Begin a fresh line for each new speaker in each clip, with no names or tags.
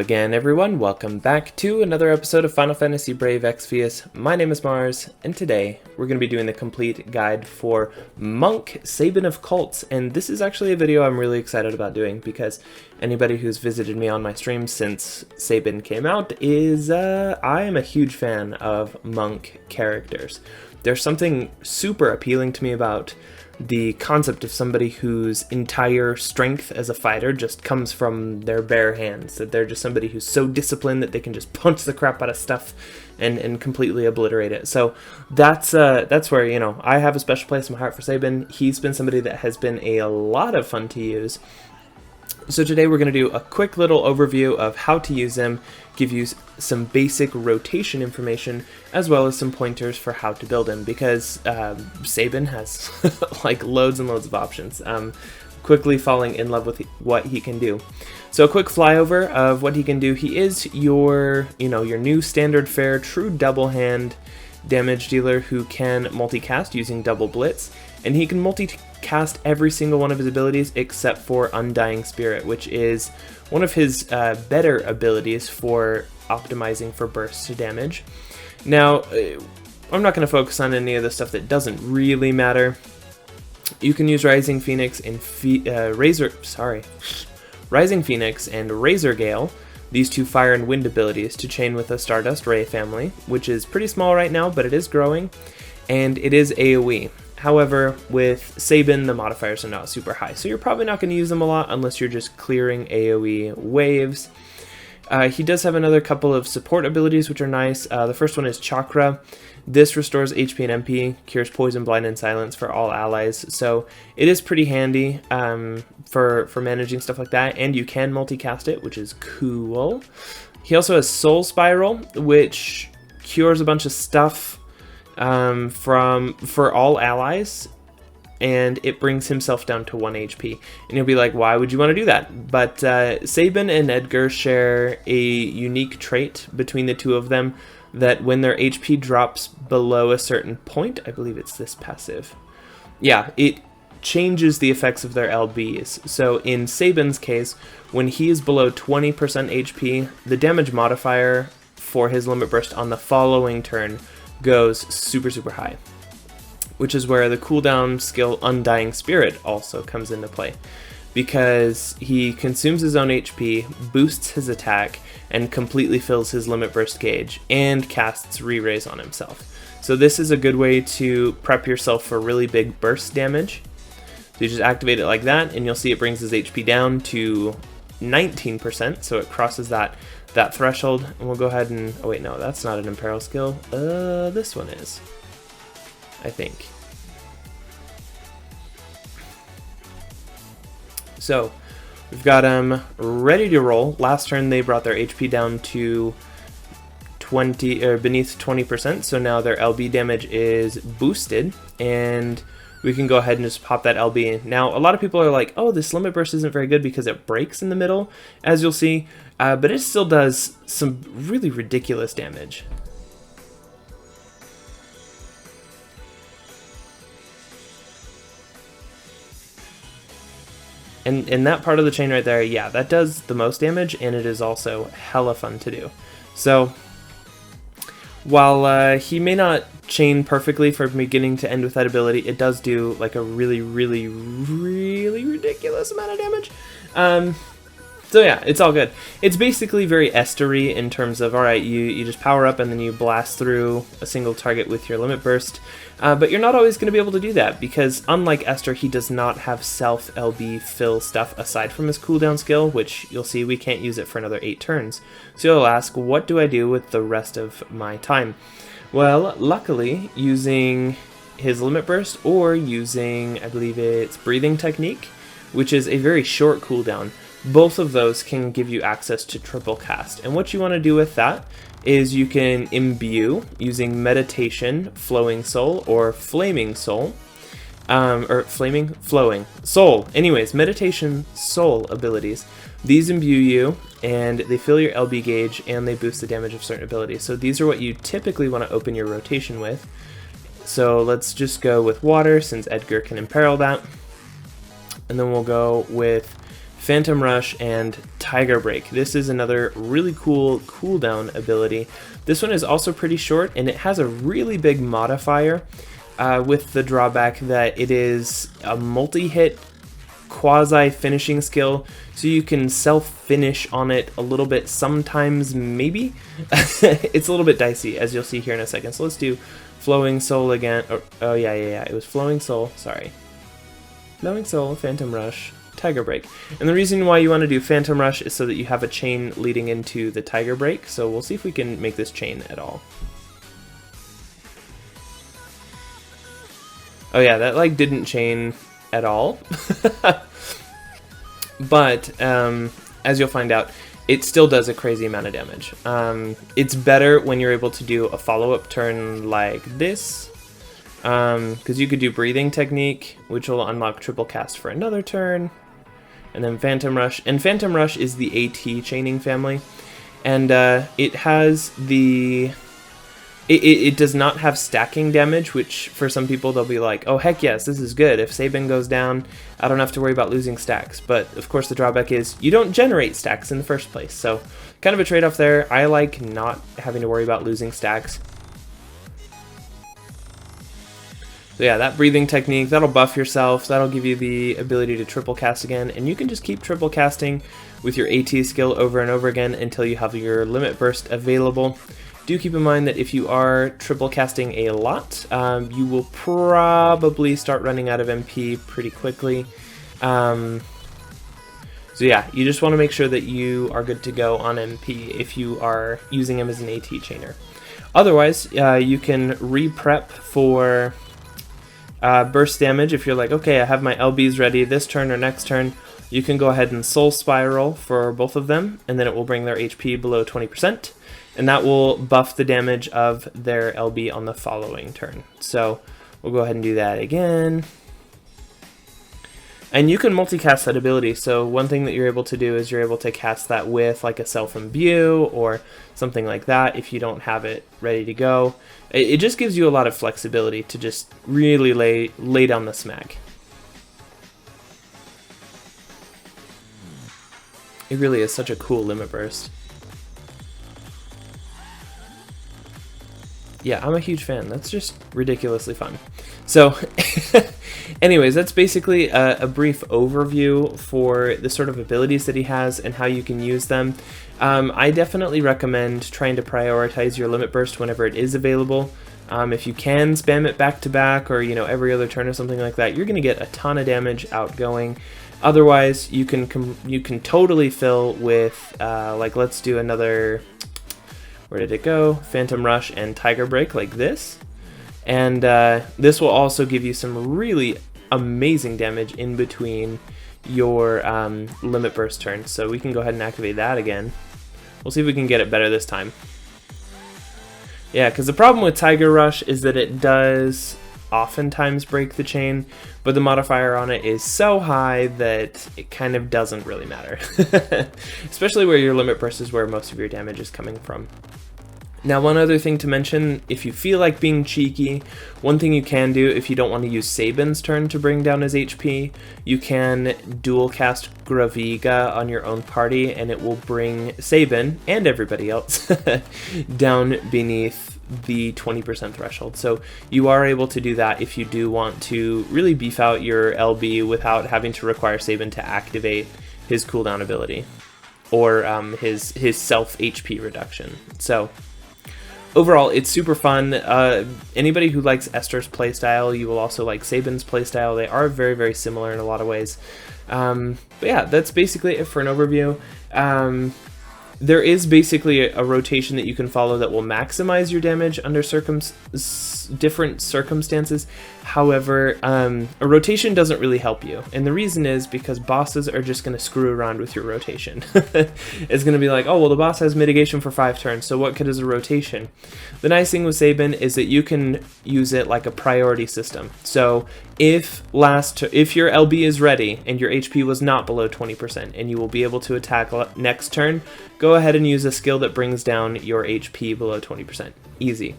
again, everyone. Welcome back to another episode of Final Fantasy Brave Exvius. My name is Mars, and today we're going to be doing the complete guide for Monk Sabin of Kolts. And this is actually a video I'm really excited about doing because anybody who's visited me on my streams since Sabin came out is, I am a huge fan of Monk characters. There's something super appealing to me about the concept of somebody whose entire strength as a fighter just comes from their bare hands, that they're just somebody who's so disciplined that they can just punch the crap out of stuff and completely obliterate it. So that's where, you know, I have a special place in my heart for Sabin. He's been somebody that has been a lot of fun to use. So today we're going to do a quick little overview of how to use them, give you some basic rotation information, as well as some pointers for how to build him, because Sabin has like loads and loads of options. Quickly falling in love with what he can do. So a quick flyover of what he can do. He is your new standard fare true double hand damage dealer who can multicast using double blitz, and he can multicast every single one of his abilities except for Undying Spirit, which is one of his better abilities for optimizing for burst damage. Now, I'm not going to focus on any of the stuff that doesn't really matter. You can use Rising Phoenix and Rising Phoenix and Razor Gale, these two fire and wind abilities, to chain with a Stardust Ray family, which is pretty small right now, but it is growing, and it is AoE. However, with Sabin, the modifiers are not super high, so you're probably not going to use them a lot unless you're just clearing AoE waves. He does have another couple of support abilities which are nice. The first one is Chakra. This restores HP and MP, cures Poison, Blind, and Silence for all allies, so it is pretty handy for managing stuff like that, and you can multicast it, which is cool. He also has Soul Spiral, which cures a bunch of stuff for all allies, and it brings himself down to 1 HP. And you'll be like, why would you want to do that? But Sabin and Edgar share a unique trait between the two of them, that when their HP drops below a certain point, I believe it's this passive, yeah, it changes the effects of their LBs. So in Sabin's case, when he is below 20% HP, the damage modifier for his limit burst on the following turn goes super high, which is where the cooldown skill Undying Spirit also comes into play, because he consumes his own HP, boosts his attack, and completely fills his limit burst gauge, and casts re-raise on himself. So this is a good way to prep yourself for really big burst damage. So you just activate it like that, and you'll see it brings his HP down to 19%, so it crosses that threshold. And we'll go ahead and, oh wait, no, that's not an Imperil skill. This one is, I think. So we've got them ready to roll. Last turn they brought their HP down to 20 or beneath 20%, so now their LB damage is boosted, and we can go ahead and just pop that LB in. Now, a lot of people are like, oh, this limit burst isn't very good because it breaks in the middle, as you'll see, but it still does some really ridiculous damage. And in that part of the chain right there, yeah, that does the most damage, and it is also hella fun to do. So, while he may not chain perfectly from beginning to end with that ability, it does do like a really ridiculous amount of damage. So yeah, it's all good. It's basically very Esther-y in terms of, alright, you just power up and then you blast through a single target with your limit burst. But you're not always going to be able to do that, because unlike Esther, he does not have self-LB fill stuff aside from his cooldown skill, which you'll see we can't use it for another 8 turns. So you'll ask, what do I do with the rest of my time? Well, luckily, using his limit burst or using, I believe it's breathing technique, which is a very short cooldown, both of those can give you access to triple cast. And what you want to do with that is you can imbue using meditation, flowing soul, or flaming soul, flowing soul. Anyways, meditation soul abilities. These imbue you, and they fill your LB gauge, and they boost the damage of certain abilities. So these are what you typically want to open your rotation with. So let's just go with water, since Edgar can imperil that. And then we'll go with Phantom Rush, and Tiger Break. This is another really cool cooldown ability. This one is also pretty short, and it has a really big modifier, with the drawback that it is a multi-hit quasi-finishing skill, so you can self-finish on it a little bit sometimes, maybe. It's a little bit dicey, as you'll see here in a second. So let's do Flowing Soul again. Oh yeah, it was Flowing Soul, sorry. Flowing Soul, Phantom Rush, Tiger Break. And the reason why you want to do Phantom Rush is so that you have a chain leading into the Tiger Break, so we'll see if we can make this chain at all. Oh yeah, that like didn't chain at all. But as you'll find out, it still does a crazy amount of damage. It's better when you're able to do a follow-up turn like this, because you could do Breathing Technique, which will unlock triple cast for another turn, and then Phantom Rush. And Phantom Rush is the AT chaining family, and it has the... It does not have stacking damage, which for some people they'll be like, oh heck yes, this is good. If Sabin goes down, I don't have to worry about losing stacks. But of course the drawback is you don't generate stacks in the first place. So kind of a trade-off there. I like not having to worry about losing stacks. So yeah, that breathing technique, that'll buff yourself. That'll give you the ability to triple cast again. And you can just keep triple casting with your AT skill over and over again until you have your limit burst available. Do keep in mind that if you are triple casting a lot, you will probably start running out of MP pretty quickly. So yeah, you just want to make sure that you are good to go on MP if you are using him as an AT chainer. Otherwise, you can re-prep for burst damage. If you're like, okay, I have my LBs ready this turn or next turn, you can go ahead and Soul Spiral for both of them, and then it will bring their HP below 20%. And that will buff the damage of their LB on the following turn. So we'll go ahead and do that again. And you can multicast that ability. So one thing that you're able to do is you're able to cast that with like a self-imbue or something like that if you don't have it ready to go. It just gives you a lot of flexibility to just really lay down the smack. It really is such a cool limit burst. Yeah, I'm a huge fan. That's just ridiculously fun. So, anyways, that's basically a brief overview for the sort of abilities that he has and how you can use them. I definitely recommend trying to prioritize your limit burst whenever it is available. If you can spam it back to back or, you know, every other turn or something like that, you're going to get a ton of damage outgoing. Otherwise, you can totally fill with, like, let's do another... Where did it go? Phantom Rush and Tiger Break like this. And this will also give you some really amazing damage in between your limit burst turns. So we can go ahead and activate that again. We'll see if we can get it better this time. Yeah, because the problem with Tiger Rush is that it does oftentimes break the chain, but the modifier on it is so high that it kind of doesn't really matter. Especially where your limit burst is where most of your damage is coming from. Now, one other thing to mention, if you feel like being cheeky, one thing you can do if you don't want to use Sabin's turn to bring down his HP, you can dual cast Graviga on your own party, and it will bring Sabin, and everybody else, down beneath the 20% threshold. So you are able to do that if you do want to really beef out your LB without having to require Sabin to activate his cooldown ability, or his self HP reduction. So overall, it's super fun. Anybody who likes Esther's playstyle, you will also like Sabin's playstyle. They are very, very similar in a lot of ways. But yeah, that's basically it for an overview. There is basically a rotation that you can follow that will maximize your damage under different circumstances. However, a rotation doesn't really help you. And the reason is because bosses are just going to screw around with your rotation. It's going to be like, oh, well, the boss has mitigation for 5 turns, so what good is a rotation? The nice thing with Sabin is that you can use it like a priority system. So if your LB is ready and your HP was not below 20% and you will be able to attack next turn, go ahead and use a skill that brings down your HP below 20%. Easy.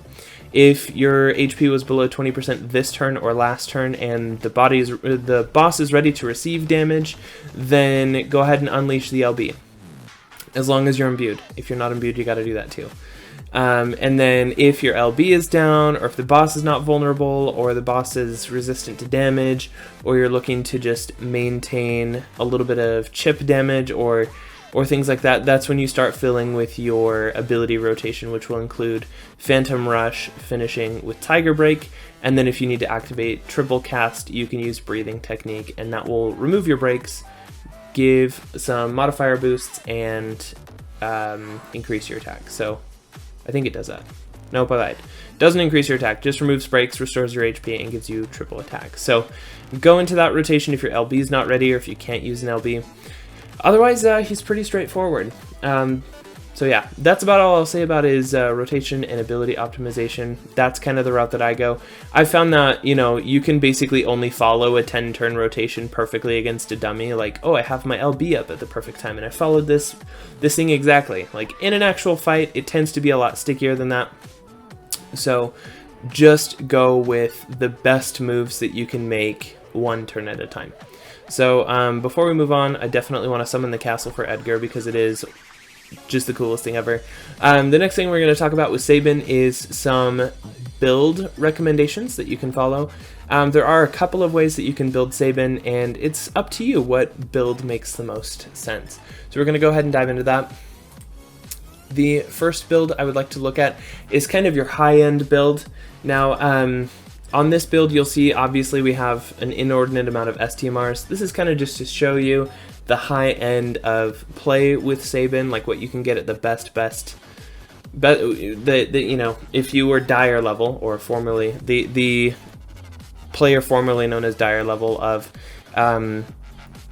If your HP was below 20% this turn or last turn, and the boss is ready to receive damage, then go ahead and unleash the LB. As long as you're imbued. If you're not imbued, you got to do that too. And then if your LB is down, or if the boss is not vulnerable, or the boss is resistant to damage, or you're looking to just maintain a little bit of chip damage or things like that, that's when you start filling with your ability rotation, which will include Phantom Rush, finishing with Tiger Break, and then if you need to activate Triple Cast, you can use Breathing Technique, and that will remove your breaks, give some modifier boosts, and increase your attack. So I think it does that. Nope, I lied. Doesn't increase your attack, just removes breaks, restores your HP, and gives you triple attack. So go into that rotation if your LB is not ready or if you can't use an LB. Otherwise, he's pretty straightforward. So yeah, that's about all I'll say about his rotation and ability optimization. That's kind of the route that I go. I've found that, you know, you can basically only follow a 10-turn rotation perfectly against a dummy. Like, oh, I have my LB up at the perfect time, and I followed this thing exactly. Like, in an actual fight, it tends to be a lot stickier than that. So just go with the best moves that you can make one turn at a time. So before we move on, I definitely want to summon the castle for Edgar because it is just the coolest thing ever. The next thing we're going to talk about with Sabin is some build recommendations that you can follow. There are a couple of ways that you can build Sabin, and it's up to you what build makes the most sense. So we're going to go ahead and dive into that. The first build I would like to look at is kind of your high-end build. Now, on this build, you'll see obviously we have an inordinate amount of STMRs. This is kind of just to show you the high end of play with Sabin, like what you can get at the best, you know, if you were Dire level, or formerly the player formerly known as Dire level of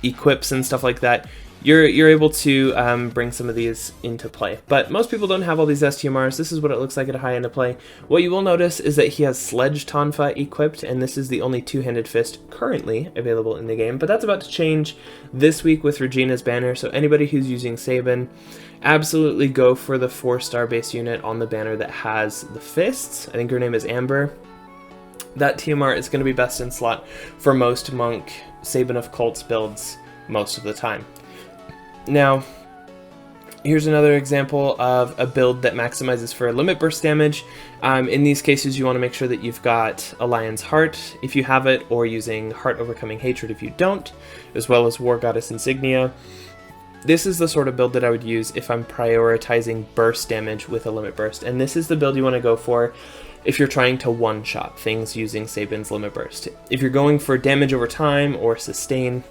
equips and stuff like that, you're able to bring some of these into play. But most people don't have all these STMRs. This is what it looks like at a high end of play. What you will notice is that he has Sledge Tonfa equipped, and this is the only two-handed fist currently available in the game. But that's about to change this week with Regina's banner, so anybody who's using Sabin, absolutely go for the 4-star base unit on the banner that has the fists. I think her name is Amber. That TMR is going to be best in slot for most Monk Sabin of Kolts builds most of the time. Now, here's another example of a build that maximizes for limit burst damage. In these cases, you want to make sure that you've got a Lion's Heart if you have it, or using Heart Overcoming Hatred if you don't, as well as War Goddess Insignia. This is the sort of build that I would use if I'm prioritizing burst damage with a limit burst, and this is the build you want to go for if you're trying to one-shot things using Sabin's limit burst. If you're going for damage over time or sustain,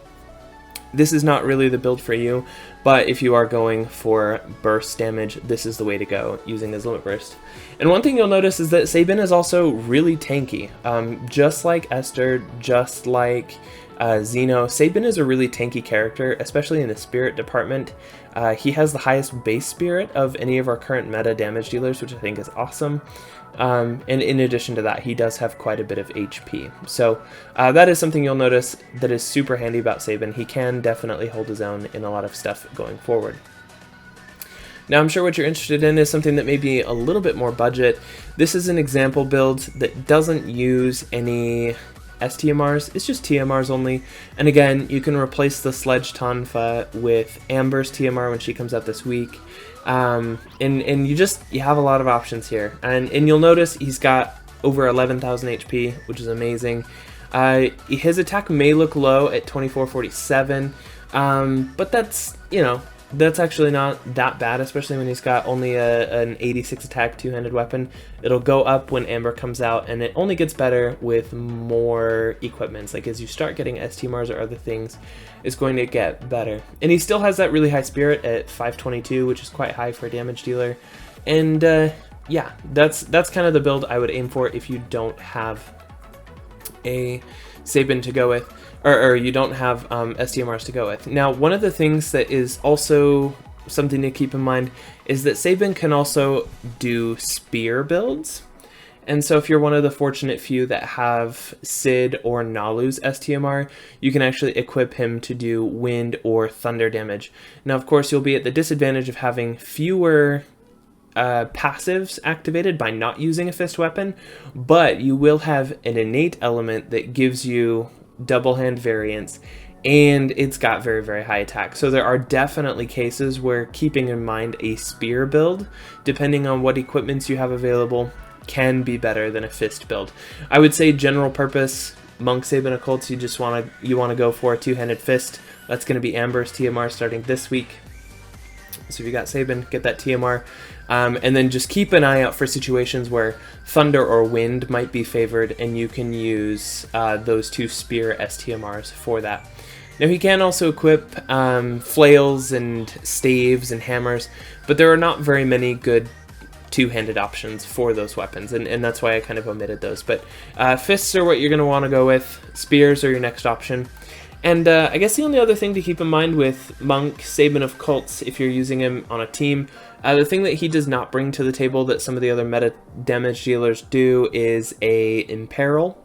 this is not really the build for you, but if you are going for burst damage, this is the way to go, using his limit burst. And one thing you'll notice is that Sabin is also really tanky. Just like Esther, just like Zeno, Sabin is a really tanky character, especially in the spirit department. He has the highest base spirit of any of our current meta damage dealers, which I think is awesome. And in addition to that, he does have quite a bit of HP. So that is something you'll notice that is super handy about Sabin. He can definitely hold his own in a lot of stuff going forward. Now, I'm sure what you're interested in is something that may be a little bit more budget. This is an example build that doesn't use any STMRs, it's just TMRs only. And again, you can replace the Sledge Tonfa with Amber's TMR when she comes out this week. And you have a lot of options here, and you'll notice he's got over 11,000 HP, which is amazing. His attack may look low at 2447, but that's, you know, that's actually not that bad, especially when he's got only an 86 attack two-handed weapon. It'll go up when Amber comes out, and it only gets better with more equipments. Like, as you start getting STMRs or other things, it's going to get better. And he still has that really high spirit at 522, which is quite high for a damage dealer. And yeah, that's kind of the build I would aim for if you don't have a Sabin to go with, or you don't have STMRs to go with. Now, one of the things that is also something to keep in mind is that Sabin can also do spear builds. And so if you're one of the fortunate few that have Sid or Nalu's STMR, you can actually equip him to do wind or thunder damage. Now, of course, you'll be at the disadvantage of having fewer passives activated by not using a fist weapon, but you will have an innate element that gives you double hand variance, and it's got very, very high attack. So there are definitely cases where keeping in mind a spear build, depending on what equipments you have available, can be better than a fist build. I would say general purpose Monk Sabin of Kolts, you want to go for a two-handed fist. That's going to be Amber's TMR starting this week. So if you got Sabin, get that TMR. And then just keep an eye out for situations where thunder or wind might be favored, and you can use those two spear STMRs for that. Now he can also equip flails and staves and hammers, but there are not very many good two-handed options for those weapons, and that's why I kind of omitted those. But fists are what you're going to want to go with. Spears are your next option. And I guess the only other thing to keep in mind with Monk Sabin of Kolts, if you're using him on a team, the thing that he does not bring to the table that some of the other meta damage dealers do is a imperil.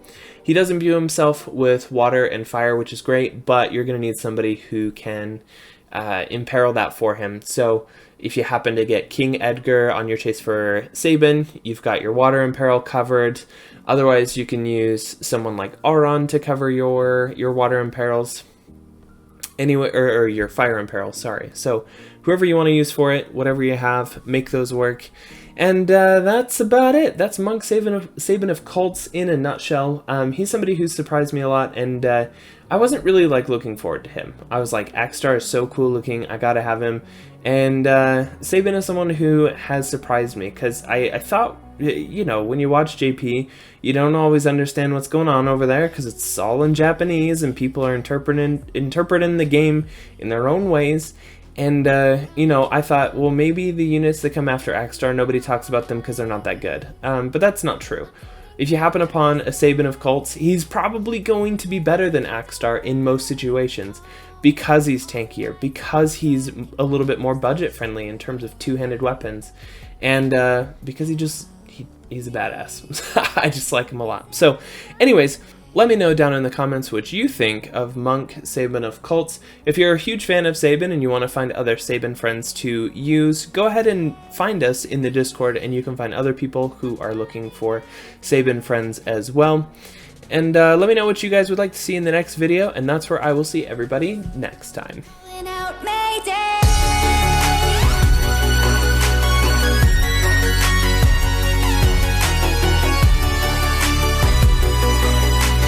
He does imbue himself with water and fire, which is great, but you're going to need somebody who can imperil that for him. So if you happen to get King Edgar on your chase for Sabin, you've got your water imperil covered. Otherwise, you can use someone like Auron to cover your water imperils. Anyway, or your fire imperils, sorry. So whoever you want to use for it, whatever you have, make those work. And that's about it. That's Monk Sabin of Kolts in a nutshell. He's somebody who's surprised me a lot, and I wasn't really like looking forward to him. I was like, Axstar is so cool looking, I gotta have him. And Sabin is someone who has surprised me, because I thought, you know, when you watch JP, you don't always understand what's going on over there, because it's all in Japanese, and people are interpreting the game in their own ways. And, you know, I thought, well, maybe the units that come after Axstar, nobody talks about them because they're not that good. But that's not true. If you happen upon a Sabin of Kolts, he's probably going to be better than Axstar in most situations because he's tankier, because he's a little bit more budget friendly in terms of two-handed weapons, and because he's a badass. I just like him a lot. So, anyways, let me know down in the comments what you think of Monk Sabin of Kolts. If you're a huge fan of Sabin and you want to find other Sabin friends to use, go ahead and find us in the Discord, and you can find other people who are looking for Sabin friends as well. And let me know what you guys would like to see in the next video, and that's where I will see everybody next time.